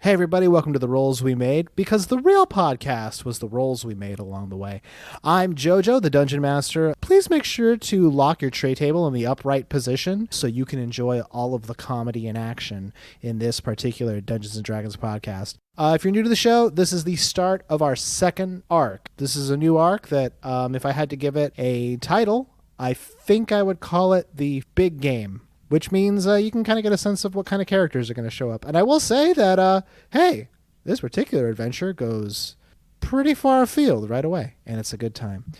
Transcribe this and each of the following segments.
Hey everybody, welcome to The Rolls We Made, because the real podcast was the rolls we made along the way. I'm Jojo, the Dungeon Master. Please make sure to lock your tray table in the upright position so you can enjoy all of the comedy and action in this particular Dungeons & Dragons podcast. If you're new to the show, this is the start of our second arc. This is a new arc that, if I had to give it a title, I think I would call it The Big Game. Which means you can kind of get a sense of what kind of characters are going to show up. And I will say that, hey, this particular adventure goes pretty far afield right away, and it's a good time.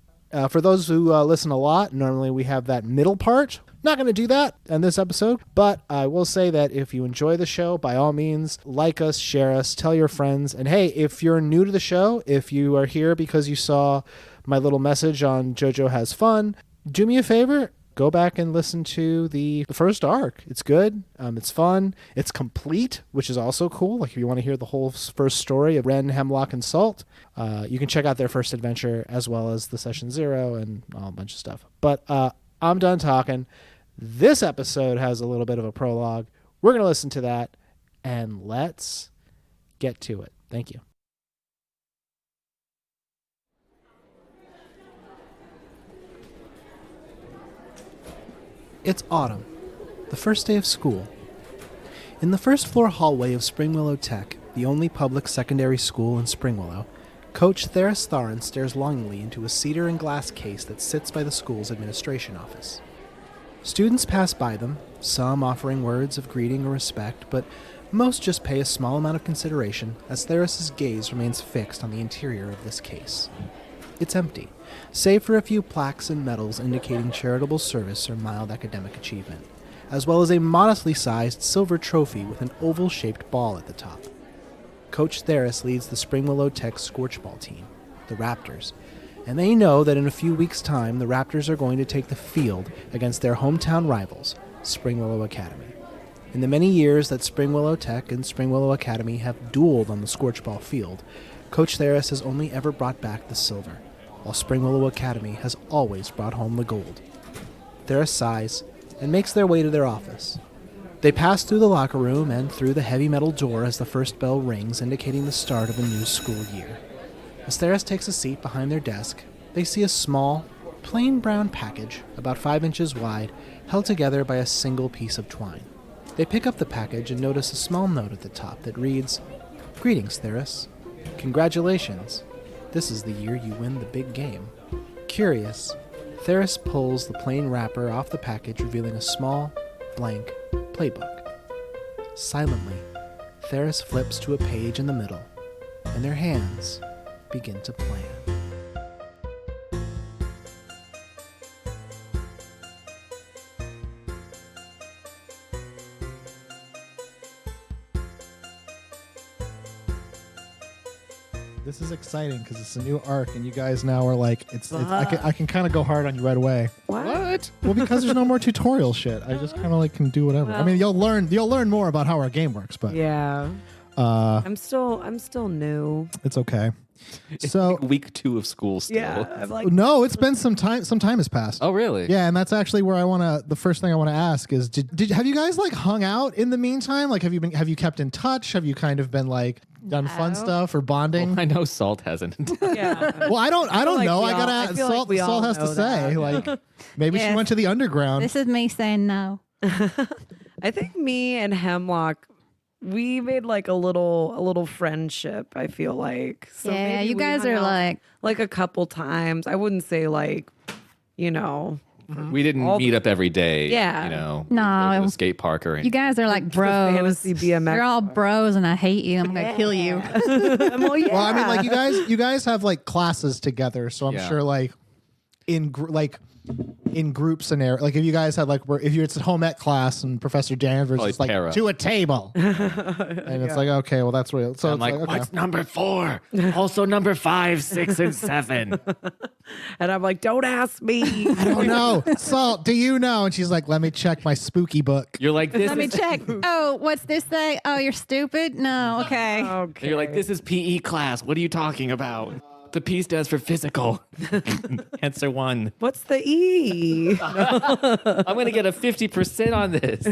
For those who listen a lot, normally we have that middle part. Not going to do that in this episode, but I will say that if you enjoy the show, by all means, like us, share us, tell your friends. And hey, if you're new to the show, if you are here because you saw my little message on JoJo Has Fun, do me a favor. Go back and listen to the first arc. It's good. It's fun. It's complete, which is also cool. Like if you want to hear the whole first story of Wren, Hemlock, and Salt, you can check out their first adventure as well as the Session Zero and a bunch of stuff. But I'm done talking. This episode has a little bit of a prologue. We're going to listen to that, and let's get to it. Thank you. It's autumn, the first day of school. In the first floor hallway of Springwillow Tech, the only public secondary school in Springwillow, Coach Theris Tharin stares longingly into a cedar and glass case that sits by the school's administration office. Students pass by them, some offering words of greeting or respect, but most just pay a small amount of consideration as Theris's gaze remains fixed on the interior of this case. It's empty, save for a few plaques and medals indicating charitable service or mild academic achievement, as well as a modestly sized silver trophy with an oval-shaped ball at the top. Coach Theris leads the Springwillow Tech Scorchball team, the Raptors, and they know that in a few weeks' time the Raptors are going to take the field against their hometown rivals, Springwillow Academy. In the many years that Springwillow Tech and Springwillow Academy have dueled on the Scorchball field, Coach Theris has only ever brought back the silver, while Springwillow Academy has always brought home the gold. Theris sighs and makes their way to their office. They pass through the locker room and through the heavy metal door as the first bell rings, indicating the start of a new school year. As Theris takes a seat behind their desk, they see a small, plain brown package, about 5 inches wide, held together by a single piece of twine. They pick up the package and notice a small note at the top that reads, "Greetings, Theris. Congratulations. This is the year you win the big game." Curious, Theris pulls the plain wrapper off the package, revealing a small, blank playbook. Silently, Theris flips to a page in the middle, and their hands begin to plan. This is exciting because it's a new arc, and you guys now are like, I can kind of go hard on you right away. What? Well, because there's no more tutorial shit. I just kind of like can do whatever. I mean, you'll learn more about how our game works, but Yeah. I'm still new. it's okay. It's So like week 2 of school still. Yeah. I'm like, no, it's been some time. Some time has passed. Oh, really? Yeah, and that's actually where the first thing I want to ask is, have you guys like hung out in the meantime? Like, have you kept in touch? Have you kind of been like done fun stuff or bonding? Well, I know Salt hasn't. yeah. Well, I don't like know. we I gotta all- I ask. feel like Salt, we all Salt has to know say. that. Like, maybe she Yes. went to the underground. This is me saying no. I think me and Hemlock, we made like a little friendship, I feel like. So Yeah, maybe you we guys hung are out, like a couple times. I wouldn't say like, you know. We didn't meet up every day. Yeah. You know. No. go to the skate park or You anything. guys are like the bros. fantasy BMX You're all park. bros, and I hate you. I'm gonna kill you. Well, yeah. Well, I mean, like you guys have like classes together, so I'm Yeah. sure like in group scenario, like if you guys had like it's a home ec class and Professor Danvers Probably is like para. to a table, and it's like, okay, well that's real. So I'm it's like, okay. what's number 4? Also number 5, 6, and 7. And I'm like, don't ask me. I don't know. Salt, do you know? And she's like, let me check my spooky book. You're like, this Let me is... check. Oh, what's this say? Oh, you're stupid. No, okay. Okay. You're like, this is PE class. What are you talking about? The P stands for physical. Answer 1. What's the E? I'm going to get a 50% on this.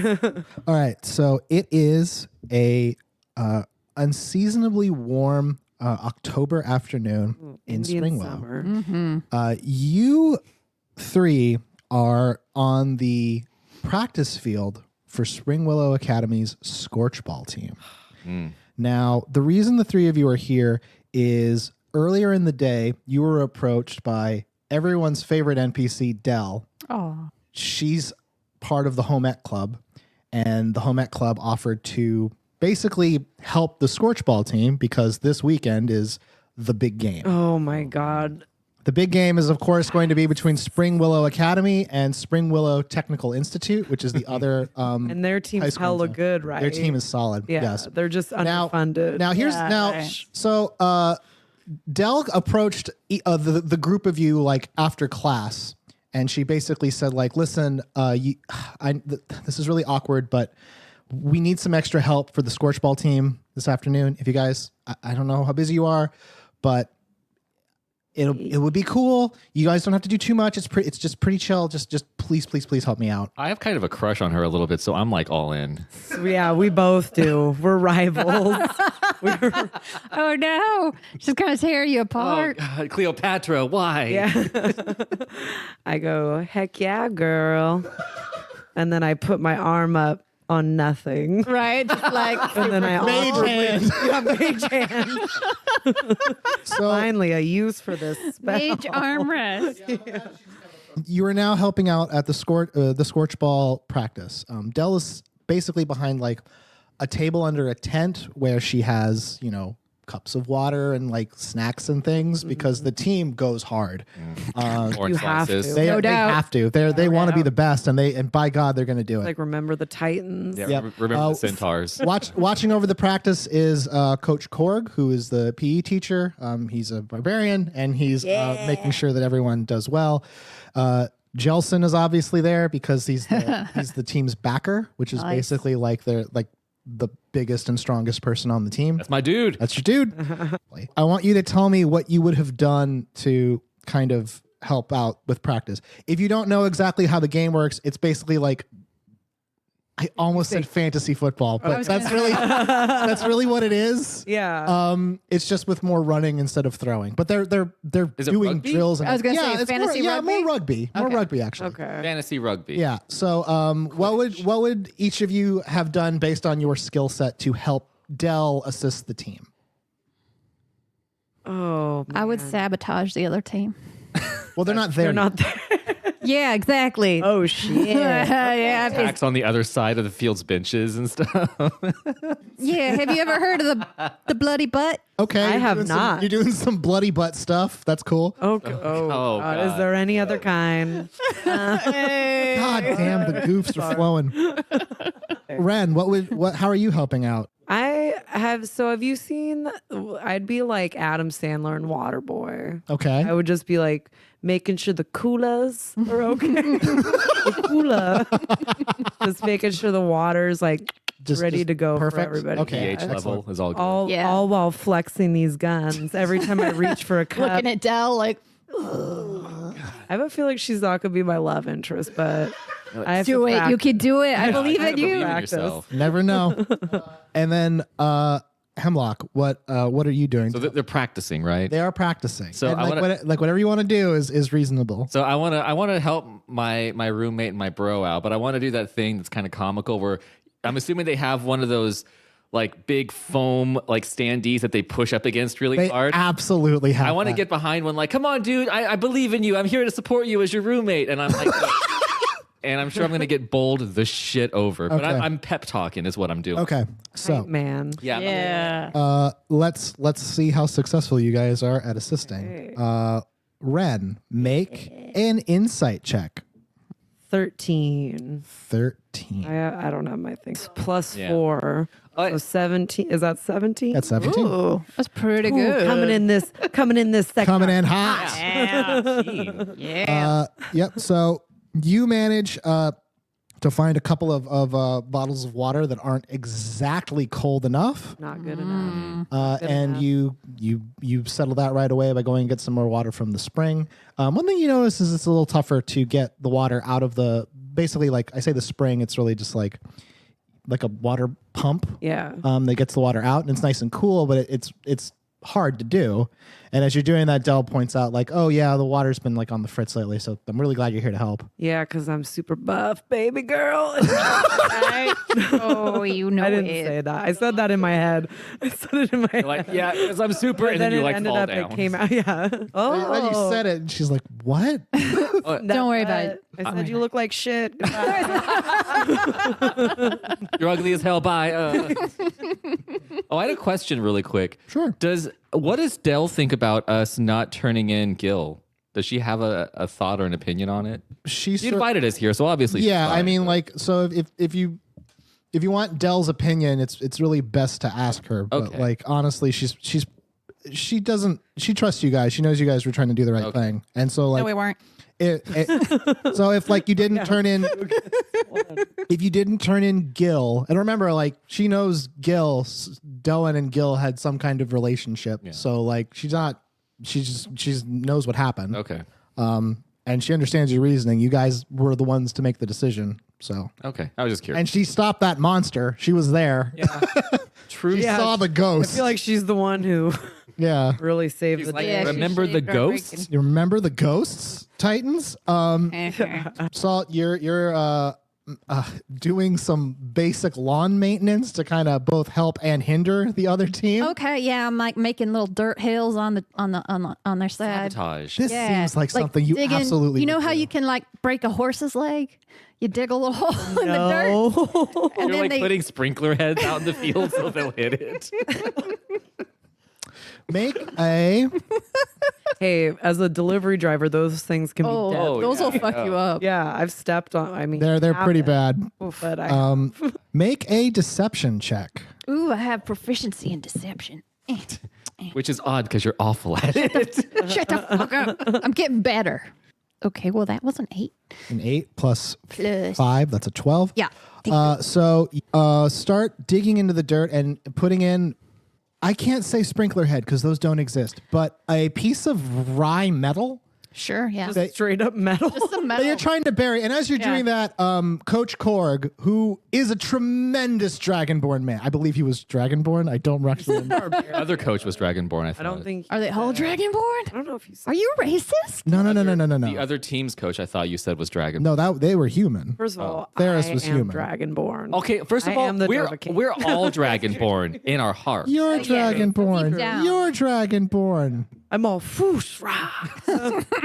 All right, so it is a unseasonably warm October afternoon in Indian Springwillow. summer. You three are on the practice field for Springwillow Academy's Scorchball team. Now, the reason the three of you are here is earlier in the day, you were approached by everyone's favorite NPC, Dell. Oh. She's part of the Home Ec Club, and the Home Ec Club offered to basically help the Scorchball team because this weekend is the big game. Oh my God. The big game is, of course, going to be between Springwillow Academy and Springwillow Technical Institute, which is the other And their high team's school hella team. good, right? Their team is solid. Yeah, Yes. they're just underfunded. Now here's so Dell approached the group of you like after class, and she basically said like, "Listen, this is really awkward, but we need some extra help for the Scorchball team this afternoon. If you guys, I don't know how busy you are, but it would be cool. You guys don't have to do too much. It's just pretty chill. Just please help me out." I have kind of a crush on her a little bit, so I'm like all in. Yeah, we both do. We're rivals. Oh no, she's gonna tear you apart. Oh, God, Cleopatra, why? Yeah. I go, heck yeah, girl. And then I put my arm up on nothing. Right, just like And then I Mage hand. Yeah, mage hand. So Finally, a use for this spell. mage armrest. you are now helping out at the Scorchball practice. Dell is basically behind like a table under a tent where she has, cups of water and like snacks and things because the team goes hard. Orange You have slices. to. They No doubt. have to. They want to be the best, and by God, they're going to do it. Like, remember the Titans? Yeah, Yep. remember the centaurs. Watching over the practice is Coach Korg, who is the PE teacher. He's a barbarian, and he's making sure that everyone does well. Jelson is obviously there because he's the team's backer, which is basically like the biggest and strongest person on the team. That's my dude. That's your dude. I want you to tell me what you would have done to kind of help out with practice. If you don't know exactly how the game works, it's basically like I almost said fantasy football, but that's really what it is. Yeah. It's just with more running instead of throwing. But they're Is it doing rugby? drills. And I was gonna say it's fantasy more, rugby? more rugby, more rugby actually. Okay. Fantasy rugby. Yeah. So, what would each of you have done based on your skill set to help Dell assist the team? Oh, I would man. sabotage the other team. Well, they're not there. They're not there. Yeah, exactly. Oh, shit. yeah, Attacks on the other side of the field's benches and stuff. yeah. Have you ever heard of the bloody butt? Okay, I you're have doing not. You're doing some bloody butt stuff. That's cool. Okay. Oh, Oh, God. Is God. there any other kind? God damn, the goofs are flowing. Wren, how are you helping out? I have. So have you seen? I'd be like Adam Sandler and Waterboy. Okay. I would just be like making sure the coolers are okay. The cooler. Just making sure the water's like ready to go perfect? for everybody. Okay. pH level is all good. All while flexing these guns. Every time I reach for a cup, Looking at Dell like, I have a feeling she's not gonna be my love interest, but I have do to it. You practice. can do it. I believe gotta in you. believe in Practice. yourself. Never know. And then Hemlock, what are you doing? So they're practicing, right? They are practicing. So And I whatever you want to do is reasonable. So I want to help my roommate and my bro out, but I want to do that thing that's kind of comical where I'm assuming they have one of those like big foam like standees that they push up against really They hard. absolutely have. I want to that. get behind one like, come on, dude, I believe in you. I'm here to support you as your roommate. And I'm like, and I'm sure I'm going to get bowled the shit over. But Okay. I'm pep talking is what I'm doing. Okay, so Man. Yeah. Yeah. let's see how successful you guys are at assisting. Wren, make an insight check. 13. 13. I don't have my things. Plus Yeah. 4. So 17. Is that 17? That's 17. Ooh, that's pretty Ooh, good. coming in this second. Coming in hot. Yeah. Yep. So you manage to find a couple of bottles of water that aren't exactly cold enough. Not good enough. And you settle that right away by going and get some more water from the spring. One thing you notice is it's a little tougher to get the water out of basically like I say the spring, it's really just like a water pump Yeah. that gets the water out, and it's nice and cool, but it's hard to do. And as you're doing that, Dell points out like, oh yeah, the water's been like on the fritz lately, so I'm really glad you're here to help. Yeah, because I'm super buff, baby girl. Right? Oh, you know I didn't it. say that. I said that in my head. I said it in my head. Like, yeah, because I'm super, But and then you it like ended fall up, down. it came out. Yeah. Oh. And you said it, and she's like, what? Don't worry about it. I said you look like shit. You're ugly as hell. Bye. Oh, I had a question really quick. Sure. What does Dell think about us not turning in Gil? Does she have a thought or an opinion on it? She's She invited us here, so obviously. she's yeah, I fine, mean, but- like, so if you want Dell's opinion, it's really best to ask her. But Okay. like, honestly, she trusts you guys. She knows you guys were trying to do the right thing, and so like No, we weren't. so if like you didn't turn in, if you didn't turn in Gil, and remember, like she knows Gil, Dylan and Gil had some kind of relationship. So like she knows what happened. Okay. And she understands your reasoning. You guys were the ones to make the decision. So Okay. I was just curious. and she stopped that monster. She was there. True. She Yeah, saw the I ghost. feel like she's the one who yeah. really saved the like, day. she remember the saved our ghosts? You remember the ghosts, Titans? Salt, you're doing some basic lawn maintenance to kind of both help and hinder the other team. Okay, yeah, I'm like making little dirt hills on their side. Sabotage. This Yeah, seems like something you digging- absolutely. You know would how do. you can like break a horse's leg? You dig a little hole in the dirt, No. and You're then like putting sprinkler heads out in the field so they'll hit it. make a Hey, as a delivery driver, those things can be dead. Oh, those will yeah. fuck you up. Yeah, I've stepped on. I mean, they're pretty happened, bad. But I Make a deception check. Ooh, I have proficiency in deception. Which is odd because you're awful at it. Shut the fuck up. I'm getting better. Okay, well that was an 8 An 8 plus plus 5. That's a 12. Yeah. So start digging into the dirt and putting in. I can't say sprinkler head because those don't exist, but a piece of rye metal Sure, yeah. just straight up metal. Just some that you're metal. trying to bury. And as you're doing that, Coach Korg, who is a tremendous Dragonborn man, I believe he was Dragonborn. I don't actually remember. The other coach was Dragonborn, I thought. I don't think. Are they all Dragonborn? I don't know if you said. Are you racist? No. The other team's coach, I thought you said was Dragonborn. No, they were human. First of all, Theris I was am human. Dragonborn. Okay, first of I all, am the we're Dova King. all Dragonborn in our hearts. You're yeah. Deep Dragonborn. down. You're Dragonborn. I'm all foosh rah.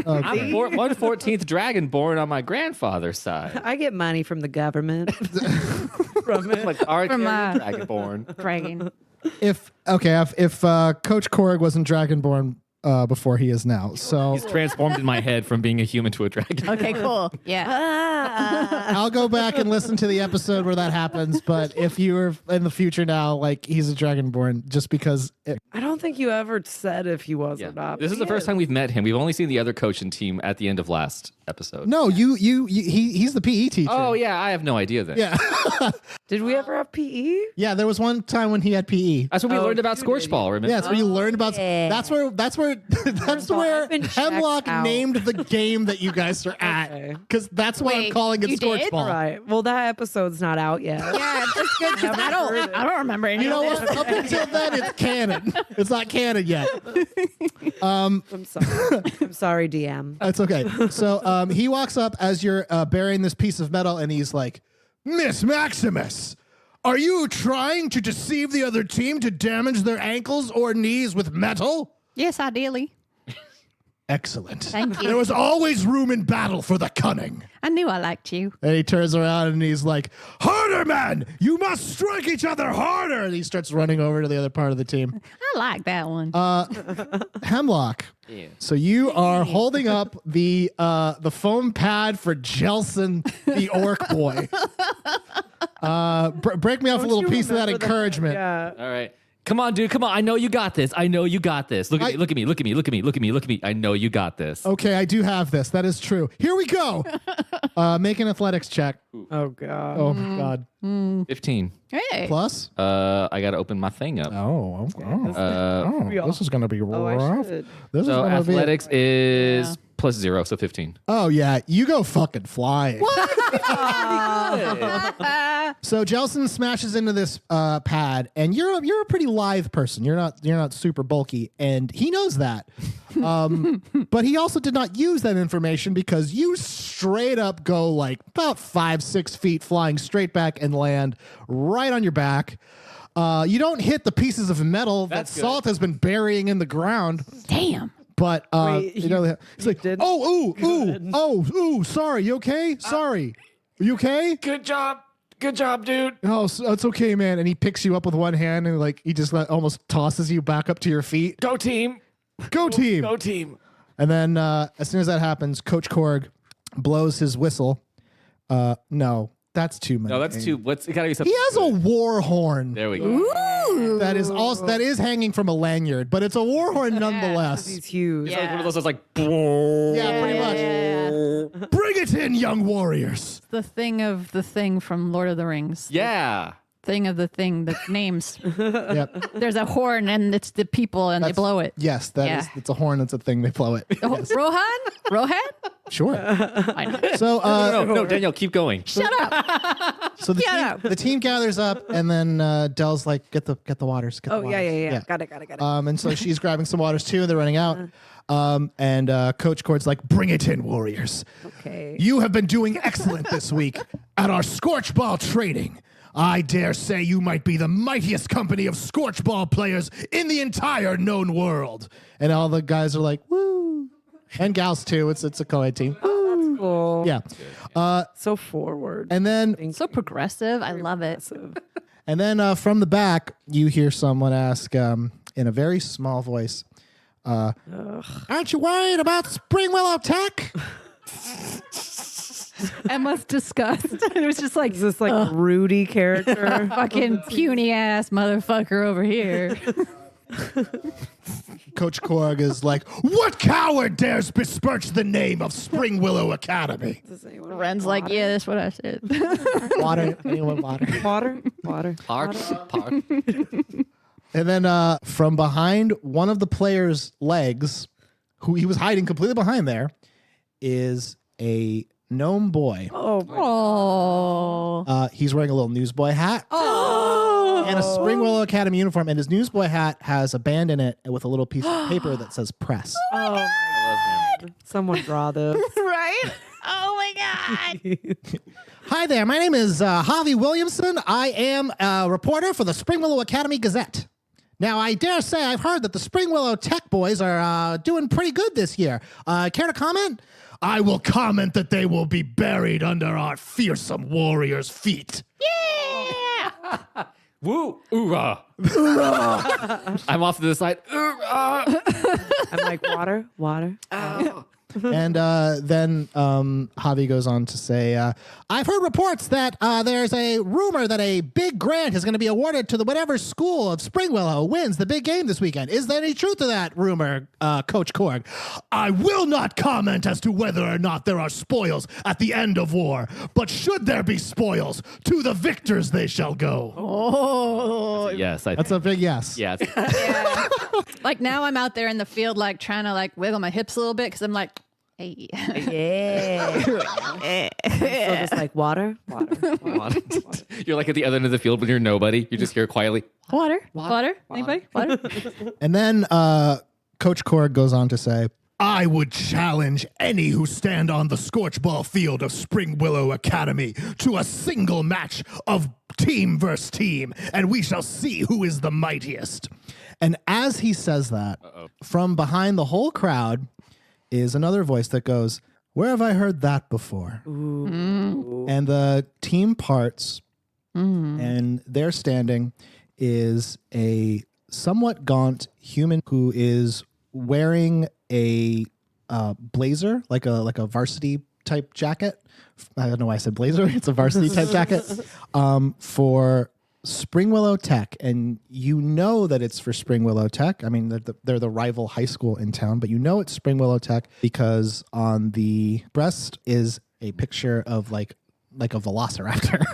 I'm 1/14th Dragonborn on my grandfather's side. I get money from the government. From it. Like our From, Dragonborn. Dragon. If Coach Korg wasn't Dragonborn before he is now, so He's transformed in my head from being a human to a dragon. Okay, cool. Yeah. I'll go back and listen to the episode where that happens. But if you were in the future now, like he's a Dragonborn, just because. I don't think you ever said if he was Yeah. or not. This is the first time we've met him. We've only seen the other coach and team at the end of last episode. No, he's the PE teacher. Oh yeah, I have no idea then. Yeah. Did we ever have PE? Yeah, there was one time when he had PE. That's when we learned about Scorchball, remember? Yeah, that's where you learned about. yeah. That's where I've been checked Hemlock out. named the game that you guys are at, Okay. because that's why I'm Wait, calling it you did? Scorchball. Right. Well, that episode's not out yet. Yeah, that's good. 'Cause I don't remember any You know of this. what? Up until then, it's canon. It's not canon yet. I'm sorry. I'm sorry, DM. That's okay. So he walks up as you're burying this piece of metal, and he's like, "Miss Maximus, are you trying to deceive the other team to damage their ankles or knees with metal?" Yes, ideally. Excellent. Thank you. There was always room in battle for the cunning. I knew I liked you. And he turns around and he's like, "Harder, man! You must strike each other harder!" And he starts running over to the other part of the team. I like that one. Hemlock. Yeah. So you are holding up the foam pad for Jelson, the orc boy. Break me off a little piece of that encouragement. Yeah. All right. Come on, dude. Come on. I know you got this. I know you got this. Look at me. Look at me. Look at me. Look at me. Look at me. Look at me. I know you got this. Okay, I do have this. That is true. Here we go. Make an athletics check. Oh God. Oh my God. 15. Hey. Plus? I got to open my thing up. This is going to be Oh, I rough. should. This is So going to be. athletics is +0, so 15. Oh, yeah. You go fucking flying. So Jelson smashes into this pad, and you're a pretty lithe person. You're not super bulky, and he knows that. But he also did not use that information because you straight up go like about 5-6 feet flying straight back and land right on your back. You don't hit the pieces of metal that Salt has been burying in the ground. Damn. But Wait, you know, he's like, did? ooh, sorry, you okay? Sorry, are you okay? Good job, dude. Oh, it's okay, man. And he picks you up with one hand and like he just almost tosses you back up to your feet. Go team. Go team. Go team. And then as soon as that happens, Coach Korg blows his whistle. No, that's too much. No, that's too. It gotta be something. He has a war horn. There we go. Ooh. That is hanging from a lanyard, but it's a war horn nonetheless. He's huge. It's like one of those that's like. Yeah, pretty much. Yeah. Bring it in, young warriors. The thing of the thing from Lord of the Rings. Yeah. Thing of the thing, the names. Yep. There's a horn and it's the people and they blow it. Yes, that is. It's a horn. It's a thing. They blow it. Oh, Yes. Rohan? Sure. I know. So, No, Danielle, keep going. Shut up. so the team gathers up, and then Dell's like, "Get the waters." Get the Oh, waters. yeah. Got it. And so she's grabbing some waters too, and they're running out. And Coach Cord's like, "Bring it in, warriors! Okay. You have been doing excellent this week at our Scorchball training. I dare say you might be the mightiest company of Scorchball players in the entire known world." And all the guys are like, "Woo!" And gals too. It's a co-ed team. That's cool. Yeah. So forward. And then So progressive. I love it. from the back, you hear someone ask in a very small voice, "Aren't you worried about Springwillow Tech?" Emma's disgust. It was just like Is this like Rudy character? fucking puny ass motherfucker over here. Coach Korg is like, "What coward dares besmirch the name of Springwillow Academy?" Wren's like, yeah, that's what I said. Water. Anyone water? Water. Park. And then from behind one of the players' legs, who he was hiding completely behind there, is a gnome boy. Oh. He's wearing a little newsboy hat. And a Springwillow Academy uniform, and his newsboy hat has a band in it with a little piece of paper that says press. Oh my God. Someone draw this. Right? Oh my God. Hi there, my name is Javi Williamson. I am a reporter for the Springwillow Academy Gazette. Now, I dare say I've heard that the Springwillow Tech boys are doing pretty good this year. Care to comment? I will comment that they will be buried under our fearsome warriors' feet. Yeah. Woo! Oorah! I'm off to the side. I'm like, water. And then Javi goes on to say, I've heard reports that there's a rumor that a big grant is going to be awarded to the whatever school of Springwillow wins the big game this weekend. Is there any truth to that rumor, Coach Korg? I will not comment as to whether or not there are spoils at the end of war, but should there be spoils, to the victors they shall go. Oh. Yes, That's a big yes. yeah. Yeah. Like now I'm out there in the field, like trying to like wiggle my hips a little bit because I'm like, hey. Yeah. So just like water. You're like at the other end of the field when you're nobody. You just hear quietly. Water? Anybody? Water? And then Coach Korg goes on to say, I would challenge any who stand on the Scorchball field of Springwillow Academy to a single match of team versus team, and we shall see who is the mightiest. And as he says that, from behind the whole crowd is another voice that goes, where have I heard that before? Ooh. And the team parts, and their standing is a somewhat gaunt human who is wearing a blazer, like a varsity type jacket. I don't know why I said blazer. It's a varsity type jacket for Springwillow Tech. And you know that it's for Springwillow Tech. I mean, they're the rival high school in town, but you know it's Springwillow Tech because on the breast is a picture of like a velociraptor.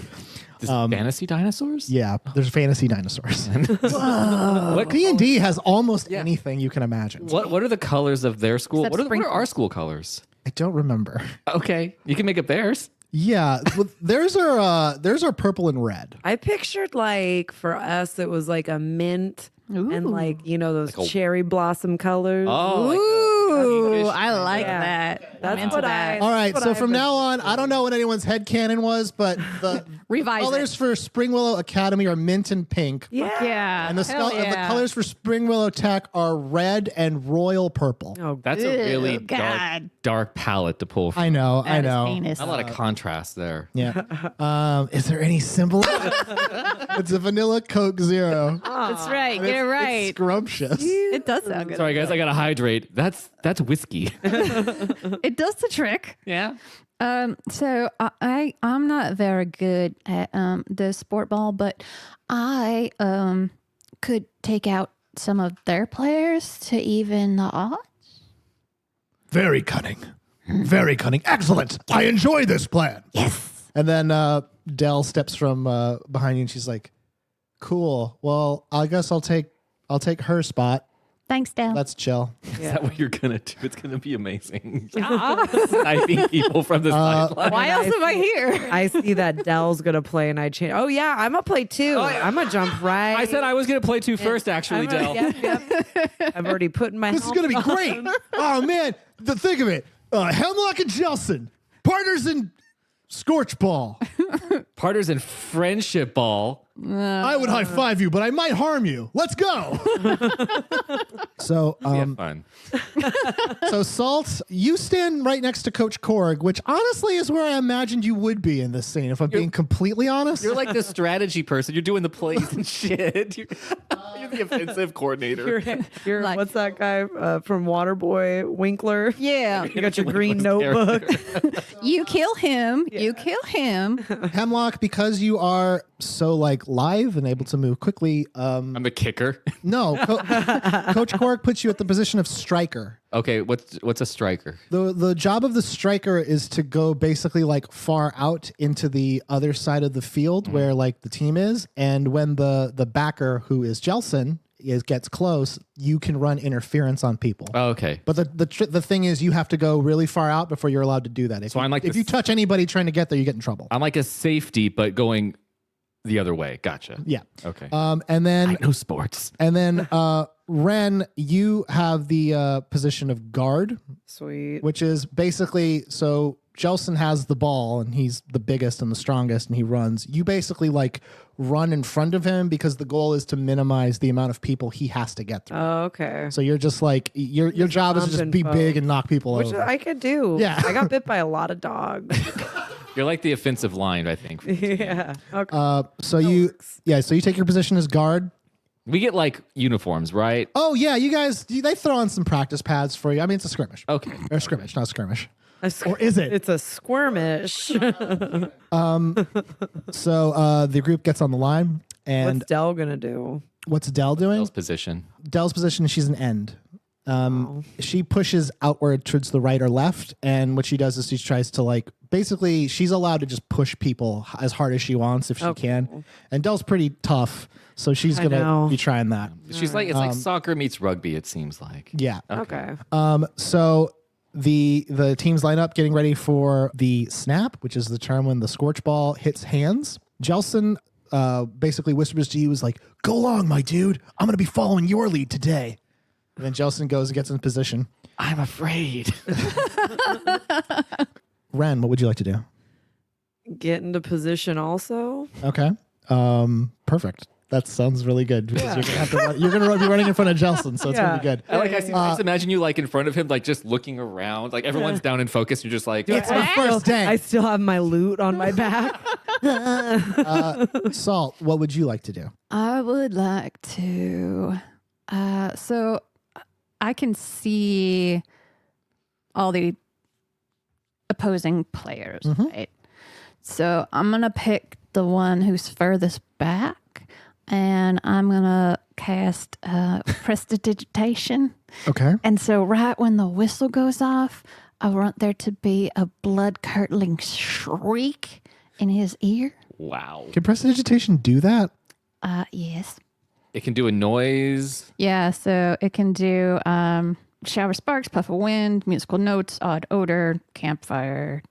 Fantasy dinosaurs? Yeah, there's fantasy dinosaurs. What D&D has almost anything you can imagine. What are the colors of their school? Except What are sprinkles. our school colors? I don't remember. Okay, you can make up theirs. Yeah, well, there's our purple and red. I pictured like for us, it was like a mint and like, those Like a- cherry blossom colors. Ooh, Like I like Yeah. that. That's I'm into what that. All right, That's so what from I now on, I don't know what anyone's headcanon was, but the Revise colors it. for Springwillow Academy are mint and pink. Yeah. Yeah. And the, hell and the yeah. colors for Springwillow Tech are red and royal purple. Oh, That's a really Ew, God. dark palette to pull from. I know, That I is know. heinous. A lot of contrast there. Yeah. Is there any symbol? It's a vanilla Coke Zero. That's right. Get it It's right. scrumptious. It does sound good. Sorry, guys, I gotta hydrate. That's whiskey. It does the trick. Yeah. So I'm not very good at the sport ball, but I could take out some of their players to even the odds. Very cunning. Very cunning. Excellent. I enjoy this plan. Yes. And then Dell steps from behind you and she's like, cool. Well, I guess I'll take her spot. Thanks, Dale. Let's chill. Is that what you're gonna do? It's gonna be amazing. Sniping people from the sideline. Why else am I here? I see that Dell's gonna play, and I change. Oh yeah, I'm gonna play too. I'm gonna jump right. I said I was gonna play two first, actually, Del. I've already put in my. This is going to be great. Oh, man. The think of it. Hemlock and Jelson, partners in Scorchball. Partners in friendship ball. I would high five you, but I might harm you. Let's go. So, Yeah, fun. so Salt, you stand right next to Coach Korg, which honestly is where I imagined you would be in this scene, if I'm being completely honest. You're like the strategy person. You're doing the plays and shit. You're the offensive coordinator. You're Like- what's that guy from Waterboy, Winkler? Yeah. You got your green Winkler's notebook. You kill him. You kill him. Hemlock, because you are so like live and able to move quickly. I'm a kicker. No, Coach Korg puts you at the position of striker. Okay, what's a striker? The job of the striker is to go basically like far out into the other side of the field where like the team is, and when the backer, who is Jelson, gets close, you can run interference on people. Oh, okay. But the thing is, you have to go really far out before you're allowed to do that. If So you, I'm like if the you touch anybody trying to get there, you get in trouble. I'm like a safety, but going the other way. Gotcha. Yeah. Okay. And then I know sports. Wren, you have the position of guard, Sweet. which is basically, so Jelson has the ball and he's the biggest and the strongest and he runs. You basically like run in front of him because the goal is to minimize the amount of people he has to get through. Oh, okay. So you're just like, your job is to just bumping be folks. big and knock people Which over. I could do. Yeah. I got bit by a lot of dogs. You're like the offensive line, I think. Yeah. Okay. so you take your position as guard. We get like uniforms, right? Oh yeah, you guys, they throw on some practice pads for you. I mean, it's a scrimmage. Okay. Or scrimmage, not skirmish. Or is it? It's a squirmish. So the group gets on the line, and What's Dell gonna do? what's Dell doing? Bell's position. Dell's position, she's an end. She pushes outward towards the right or left, and what she does is she tries to like, basically she's allowed to just push people as hard as she wants if she can. And Dell's pretty tough, so she's I gonna know. be trying that. She's like, it's like soccer meets rugby, it seems like. Yeah. Okay. So the teams line up, getting ready for the snap, which is the term when the scorch ball hits hands. Jelson basically whispers to you, is like, "Go along, my dude. I'm gonna be following your lead today." And then Jelson goes and gets in position. I'm afraid. Wren, what would you like to do? Get into position also. Okay. Perfect. That sounds really good because you're gonna have to you're gonna be running in front of Jelson, so it's gonna be good. I just imagine you like in front of him, like just looking around, like everyone's down in focus. You're just like, It's our first day. I still have my loot on my back. Salt, what would you like to do? I would like to. So I can see all the opposing players, right? So I'm gonna pick the one who's furthest back, and I'm gonna cast prestidigitation. Okay. And so right when the whistle goes off, I want there to be a blood-curdling shriek in his ear. wow. Can prestidigitation do that? Yes. It can do a noise. Yeah, so it can do shower sparks, puff of wind, musical notes, odd odor, campfire,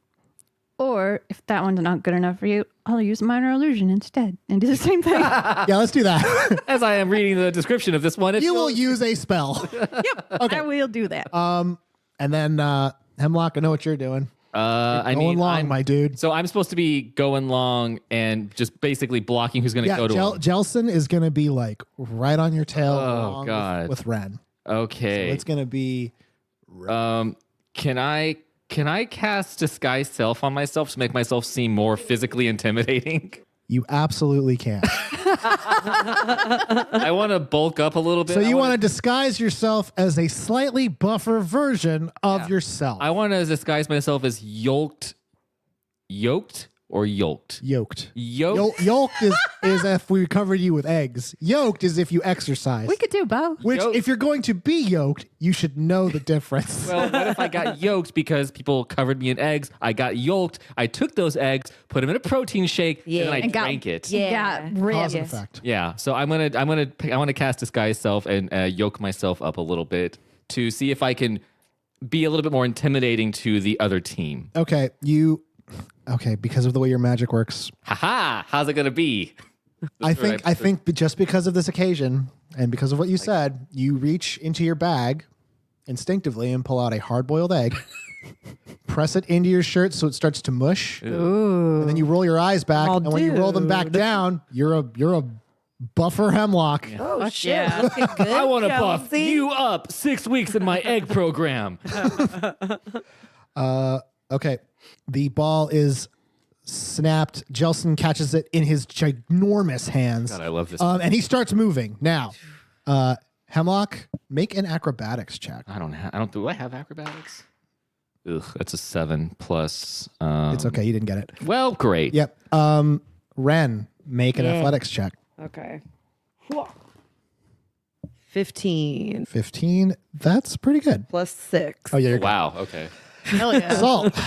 Or if that one's not good enough for you, I'll use minor illusion instead and do the same thing. Yeah, let's do that. As I am reading the description of this one, You will use a spell. I will do that. And then Hemlock, I know what you're doing. Going long, my dude. So I'm supposed to be going long and just basically blocking who's going to go to him. Jelson is going to be like right on your tail Oh, along God. with Wren. Okay. So it's going to be... Can I cast Disguise Self on myself to make myself seem more physically intimidating? You absolutely can. I want to bulk up a little bit. So you want to disguise yourself as a slightly buffer version of yourself. I want to disguise myself as yoked or yoked. Yoked. Yoked. Yoked is if we covered you with eggs. Yoked is if you exercise. We could do both. Which, Yoked. if you're going to be yoked, you should know the difference. Well, what if I got yoked because people covered me in eggs? I got yoked. I took those eggs, put them in a protein shake, and then I drank it. Yeah, Cause ripped. and effect. Yeah. So I want to cast Disguise Self and yoke myself up a little bit to see if I can be a little bit more intimidating to the other team. Okay, because of the way your magic works, Haha! How's it gonna be? I think just because of this occasion and because of what you said, you reach into your bag instinctively and pull out a hard-boiled egg, press it into your shirt so it starts to mush, Ooh. and then you roll your eyes back, Oh, and when you roll them back dude. down, you're a buffer Hemlock. Oh, shit. yeah. Looking good, I want to buff Chelsea. you up 6 weeks in my egg program. Okay, the ball is snapped. Jelson catches it in his ginormous hands. God, I love this. And he starts moving. Now, Hemlock, make an acrobatics check. Do I have acrobatics? Ugh, that's a 7 plus. It's okay, you didn't get it. Well, great. Yep. Ren, make an athletics check. Okay. 15 15. That's pretty good. plus 6. Oh, yeah, you're Wow. Okay. Hell yeah. good. Salt,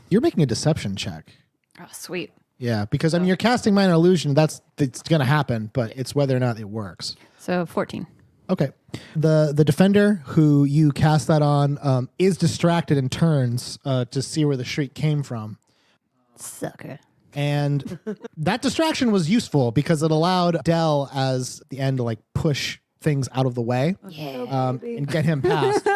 you're making a deception check. Oh, sweet. Yeah, because I mean, you're casting minor illusion. It's going to happen, but it's whether or not it works. So 14. Okay. The defender who you cast that on is distracted and turns to see where the shriek came from. Sucker. And that distraction was useful because it allowed Dell as the end to like push things out of the way and get him past.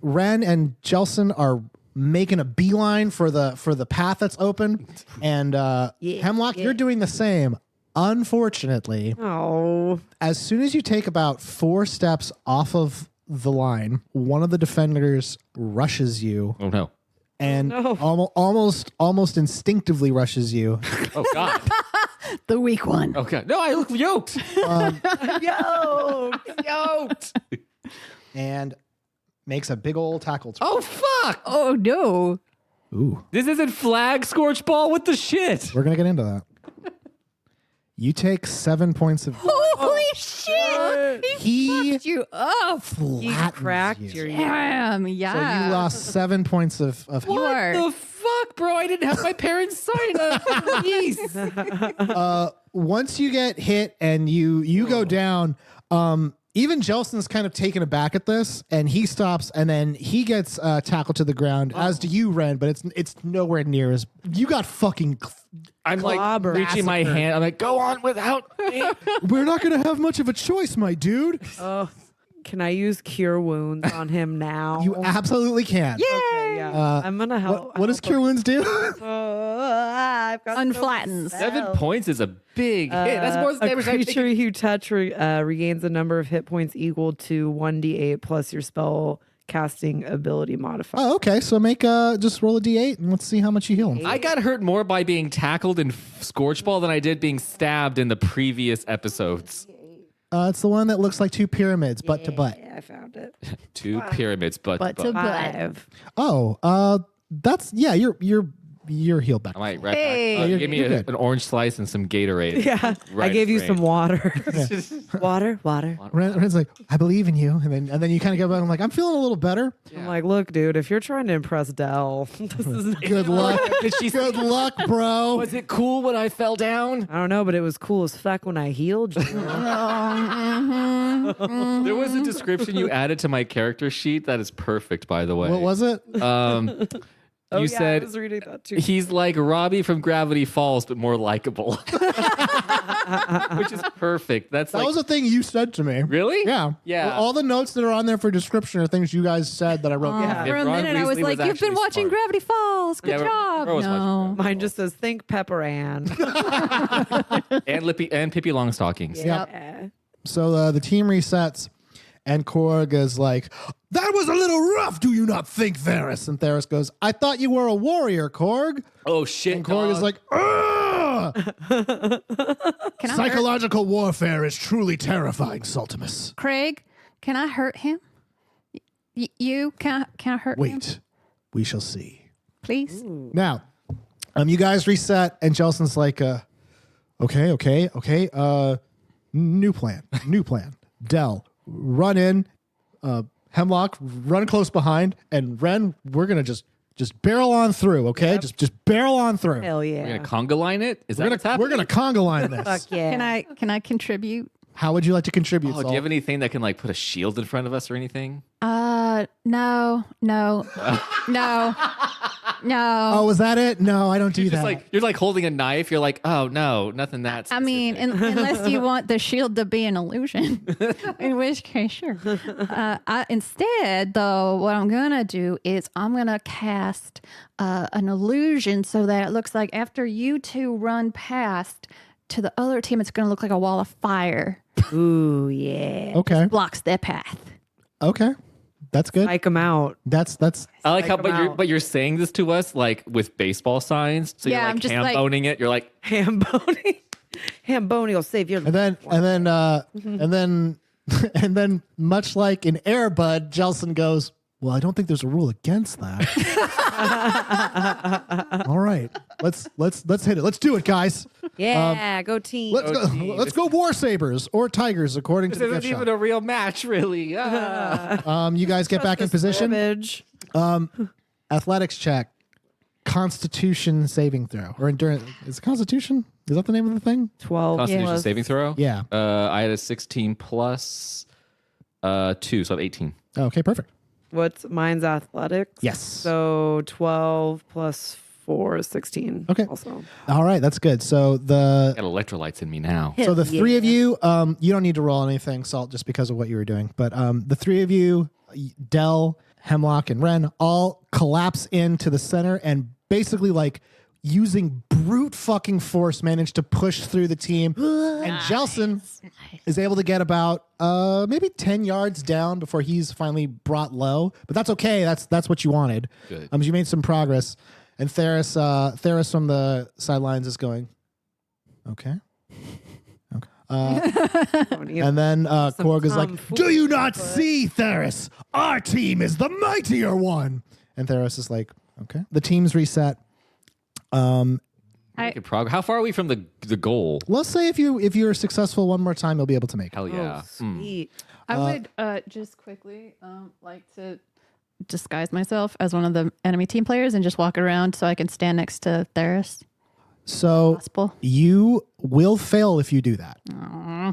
Wren and Jelson are making a beeline for the path that's open, and Hemlock, you're doing the same. Unfortunately, Oh. as soon as you take about 4 steps off of the line, one of the defenders rushes you Oh no. and No. almost instinctively rushes you. Oh God. The weak one. Okay. No, I look yoked. Yoked. And makes a big old tackle. Oh fuck. Oh, no. Ooh, This isn't flag Scorchball. What the shit? we're gonna get into that. You take 7 points of. Holy shit. He Fucked you up. He flattens cracked you. your Damn. So Yeah. you lost 7 points of. You are. The fuck, bro? I didn't have my parents sign up. Jeez. Once you get hit and you go down, even Jelson's kind of taken aback at this, and he stops, and then he gets tackled to the ground, as do you, Wren. But it's nowhere near as you got fucking. I'm like Clobber. reaching my hand. I'm like, go on without me. We're not gonna have much of a choice, my dude. Oh, can I use Cure Wounds on him now? You absolutely can. Okay, yeah. I'm gonna help. What does Cure Wounds do? I've got Unflattens. 7 points is a big hit. That's more than a damage I've creature taken. you touch regains a number of hit points equal to 1d8 plus your spell casting ability modifier. Oh, okay. So make just roll a d8 and let's see how much you heal him. I got hurt more by being tackled in Scorchball than I did being stabbed in the previous episodes. It's the one that looks like 2 pyramids, butt to butt. Yeah, I found it. 2 pyramids, but Butt to butt. 5. Oh, that's you're healed back. I might right Hey. back. You're- Give me you're good. an orange slice and some Gatorade. Yeah, I Right gave you brain. some water. water. Ren's like, I believe in you, and then you kind of go back. I'm like, I'm feeling a little better. I'm like, look, dude, if you're trying to impress Dell, this is. Good luck. Did she Good luck, bro. Was it cool when I fell down? I don't know, but it was cool as fuck when I healed you. There was a description you added to my character sheet that is perfect, by the way. What was it? Oh, You yeah, said I was reading that too. he's like Robbie from Gravity Falls, but more likable, which is perfect. That's That like was a thing you said to me. really, Yeah. yeah. All the notes that are on there for description are things you guys said that I wrote down. Yeah. For a Ron minute, I was Weasley like, was "You've been actually watching smart. Gravity Falls. Good Yeah, job." Ro was watching No. Mine just says think Pepper Ann. and Lippy and Pippi Longstockings. Yeah. So the team resets, and Korg is like, "That was a little rough, do you not think, Theris?" And Theris goes, "I thought you were a warrior, Korg." Oh shit! And Korg is like, "Ugh! Can I hurt Psychological warfare is truly terrifying, Sultimus." Craig? Can I hurt him? You can I hurt him? Wait, we shall see. Please. Now, you guys reset, and Jelson's like, okay. New plan. Dell, run in. Hemlock, run close behind, and Wren, we're gonna just barrel on through, okay? Just barrel on through. Hell yeah. We're gonna conga line it. Is that what's happening? We're gonna conga line this. Fuck yeah. Can I contribute? How would you like to contribute? Oh, do Saul? you have anything that can like put a shield in front of us or anything? No. No. Oh, was that it? No, I don't do You're that. just like you're like holding a knife. You're like, oh no, nothing that. I mean, specific. unless you want the shield to be an illusion, in which case, sure. Instead, though, what I'm gonna do is I'm gonna cast an illusion so that it looks like after you two run past to the other team, it's gonna look like a wall of fire Ooh, yeah. okay, blocks their path. okay, that's good. Psych them out. That's I like how, Psych 'em out. but you're saying this to us like with baseball signs. So Yeah, you're I'm like just ham like- boning it. You're like, Hamboni. Hamboni will save your life. and then much like in Air Bud, Jelson goes, "Well, I don't think there's a rule against that." All right, let's hit it. Let's do it, guys. Yeah, go team. Let's go War Sabers or Tigers, according to this the isn't gift even shop. a real match, really. You guys get back in position. Scrimmage. Athletics check, Constitution saving throw or endurance. Is it Constitution? Is that the name of the thing? 12 Constitution plus. saving throw. Yeah. I had a 16 plus 2, so I have 18. Okay, perfect. What's mine's athletics? Yes. So 12 plus 4 is 16. Okay. Also. All right, that's good. So I got electrolytes in me now. So the three of you, you don't need to roll anything, Salt, just because of what you were doing. But the three of you, Dell, Hemlock, and Wren, all collapse into the center and basically like using brute fucking force managed to push through the team. And Jelson is able to get about maybe 10 yards down before he's finally brought low. But that's okay. That's what you wanted. Good. You made some progress. And Theris from the sidelines is going, okay. And then Korg is like, "Do you not see, Theris? Our team is the mightier one." And Theris is like, "Okay." The team's reset. Making progress. How far are we from the goal? Let's say if you're successful one more time, you'll be able to make it. Hell yeah. Sweet. I would just quickly like to disguise myself as one of the enemy team players and just walk around so I can stand next to Theris. So Possible. you will fail if you do that.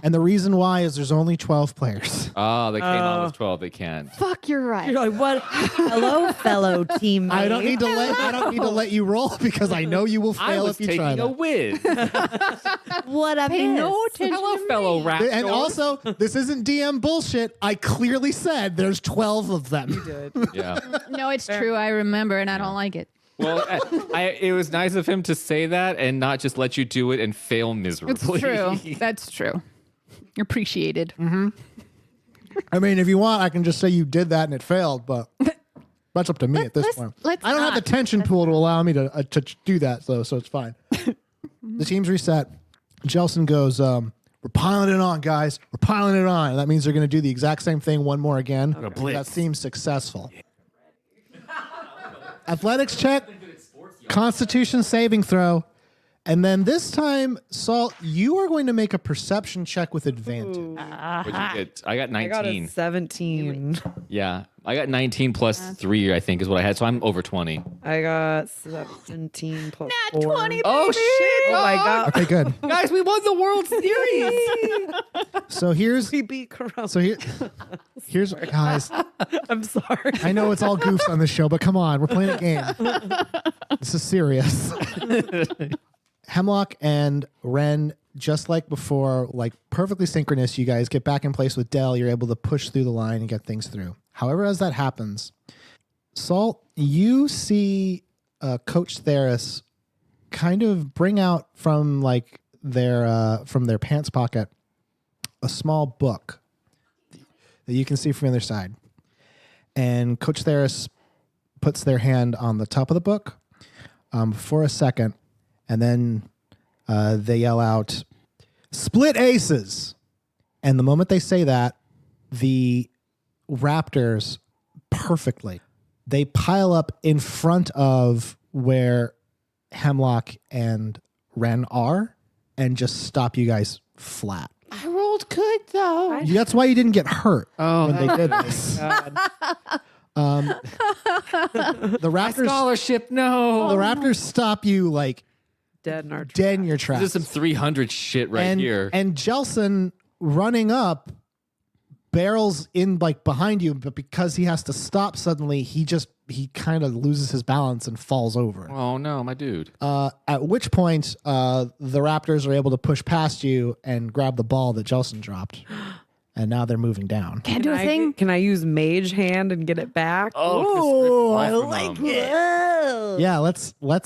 And the reason why is there's only 12 players. Oh, they came on with 12. They can't. Fuck, you're right. You're like, what? Hello, fellow teammate. I don't need to let you roll because I know you will I fail was if you try taking a that. whiz. What I Pay no missed. attention Hello, to fellow me. raptors. And also, this isn't DM bullshit. I clearly said there's 12 of them. Yeah. No, it's true. I remember, and I don't like it. Well, it was nice of him to say that and not just let you do it and fail It's miserably. true. That's true. Appreciated. I mean, if you want, I can just say you did that and it failed, but that's up to me at this let's- point. let's I don't have the not. tension pool to allow me to do that, so it's fine. The team's reset. Jelson goes, "We're piling it on, guys. We're piling it on." And that means they're going to do the exact same thing one more again. blitz. That seems successful. Athletics check, Constitution saving throw, And then this time, Salt, you are going to make a perception check with advantage. What'd you get? I got I got a 19. 17. Yeah, I got 19 plus 3, I think, is what I had. So I'm over 20. I got 17 plus Nat 4. 20, Oh, shit. Oh my god. Okay, good. Guys, we won the World Series. So here's We beat Corona. here's guys. I'm sorry. I know it's all goofs on this show, but come on, we're playing a game. This is serious. Hemlock and Wren, just like before, like perfectly synchronous, you guys get back in place with Dell. You're able to push through the line and get things through. However, as that happens, Salt, you see Coach Theris kind of bring out from like their pants pocket a small book that you can see from the other side. And Coach Theris puts their hand on the top of the book for a second, and then they yell out, "Split aces!" And the moment they say that, the Raptors perfectly, they pile up in front of where Hemlock and Wren are and just stop you guys flat. I rolled good, though. That's why you didn't get hurt Oh, when they did this. God. The Raptors, Scholarship, no. the Raptors stop you like Dead in our dead in your tracks. This is some 300 shit right and, here. And Jelson running up barrels in like behind you, but because he has to stop suddenly, he kind of loses his balance and falls over. Oh, no, my dude. At which point, the Raptors are able to push past you and grab the ball that Jelson dropped. And now they're moving down. Can't do a thing. Can I use Mage Hand and get it back? Oh, I like it. Yeah, let's I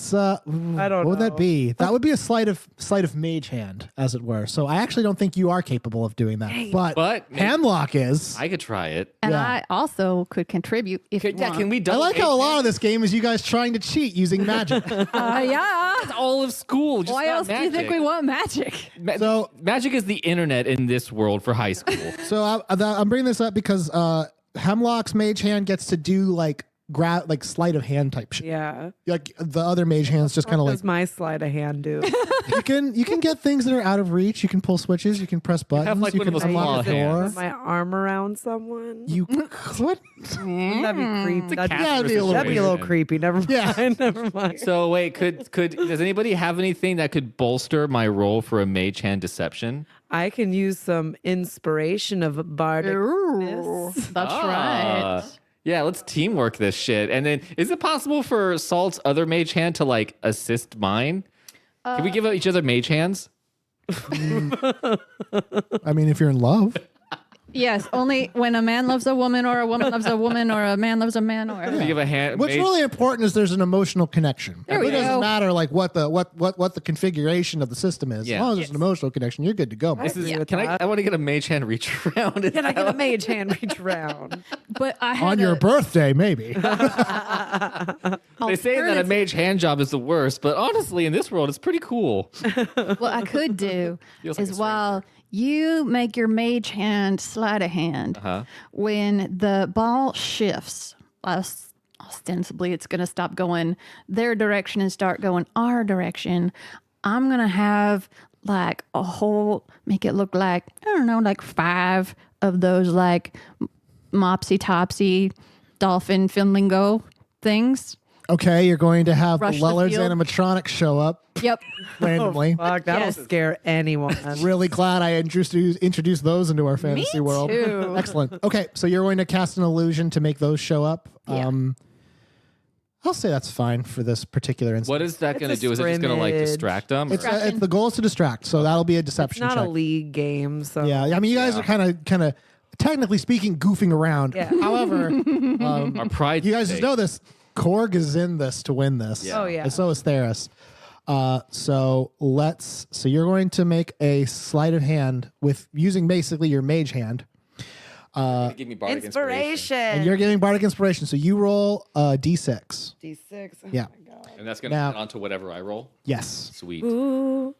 don't what would that know. be? That would be a sleight of mage hand, as it were. So I actually don't think you are capable of doing that. But Hemlock is. I could try it. And Yeah. I also could contribute if you want. Can we I double like how a lot of this game is you guys trying to cheat using magic. Yeah. It's all of school. Just Why not else do you think magic. we want magic? So- magic is the internet in this world for high school. So I'm bringing this up because Hemlock's mage hand gets to do like sleight of hand type shit. Yeah. Like the other mage hands just kind of What like does my sleight of hand do? you can get things that are out of reach. You can pull switches. You can press buttons. like you one of can those claw unlock a hands. door. Put my arm around someone? You could. That'd be creepy. That'd be a little That'd be a little situation. creepy. Never mind. Yeah. Never mind. So wait, could does anybody have anything that could bolster my roll for a mage hand deception? I can use some inspiration of bardicness. That's Ah. right. Yeah, let's teamwork this shit. And then, is it possible for Salt's other mage hand to like assist mine? Can we give each other mage hands? I mean, if you're in love. Yes, only when a man loves a woman or a woman loves a woman or a man loves a man or Can we give a hand? What's mage- really important is there's an emotional connection. There It we doesn't go. matter like what the configuration of the system is. Yeah. As long as there's an emotional connection, you're good to go. man. This is, agree with can that. I want to get a mage hand reach around. Can I get a mage hand reach around? but I had On your a- birthday, maybe. They say that a mage hand job is the worst, but honestly, in this world, it's pretty cool. what I could do Feels like is a while you make your mage hand sleight of hand, when the ball shifts, ostensibly it's going to stop going their direction and start going our direction. I'm going to have like a whole, make it look like, I don't know, like 5 of those like mopsy topsy dolphin flamingo things. Okay, you're going to have Rush the Lillard's field. animatronic show up Yep. randomly. Fuck, that'll Yes. scare anyone. Really glad I introduced those into our fantasy world. too. Excellent. Okay, so you're going to cast an illusion to make those show up. Yeah. I'll say that's fine for this particular instance. What is that going to a do? Is it just going to like scrimmage. distract them? It's the goal is to distract, so that'll be a It's deception not check. a league game, so Yeah, I mean, you guys are kind of, technically speaking, goofing around. Yeah. However, Our pride. you guys just know this. Korg is in this to win this. Yeah. Oh, yeah. And so is Theris. So you're going to make a sleight of hand with using basically your mage hand. Give me bardic inspiration. And you're giving bardic inspiration. So you roll a d6. D6. Oh Yeah. my God. and that's going to Now- add on to whatever I roll. Yes. Sweet. Ooh,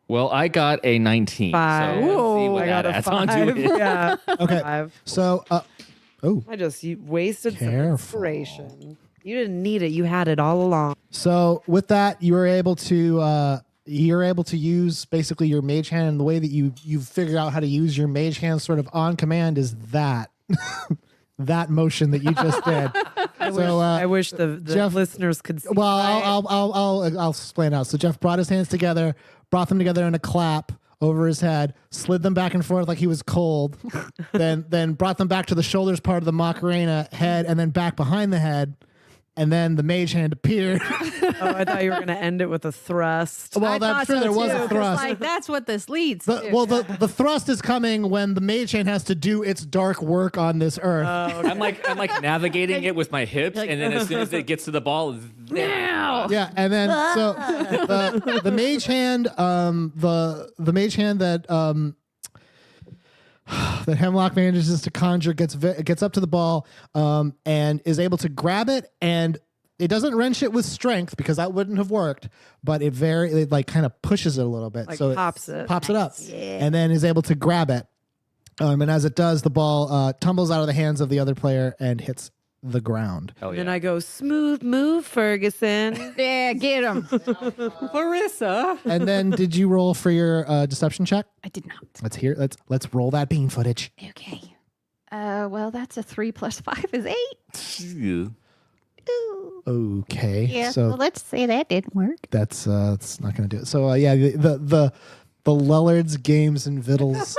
Well, I got a 19. 5. So let's see what I got that a adds 5. onto it. Yeah. Okay. 5. So, I just wasted some Careful. inspiration. You didn't need it. You had it all along. so with that, you were able to you're able to use basically your mage hand, and the way that you figure out how to use your mage hand sort of on command is that that motion that you just did. I wish the Jeff- listeners could see. Well, I'll explain out. So Jeff brought his hands together, brought them together in a clap over his head, slid them back and forth like he was cold, then brought them back to the shoulders part of the Macarena head, and then back behind the head. And then the mage hand appeared. I thought you were going to end it with a thrust. Well, I I'm thought sure so there was too, a 'cause, thrust. Like that's what this leads to. The thrust is coming when the mage hand has to do its dark work on this earth. I'm like navigating it with my hips, and then as soon as it gets to the ball, Now. Yeah, and then so the mage hand, the mage hand that that Hemlock manages to conjure gets up to the ball and is able to grab it, and it doesn't wrench it with strength because that wouldn't have worked, but it like kind of pushes it a little bit, Like so pops it it. pops it up, and then is able to grab it. And as it does, the ball tumbles out of the hands of the other player and hits the ground. hell Then yeah. I go, smooth move, Ferguson. Yeah, get him. Clarissa. And then, did you roll for your deception check? I did not. Let's roll that bean footage. Okay. Well, that's a 3 + 5 is 8. Ooh. Okay, Yeah. so well, let's say that didn't work. that's not going to do it. So yeah, the Lullards Games and Vittles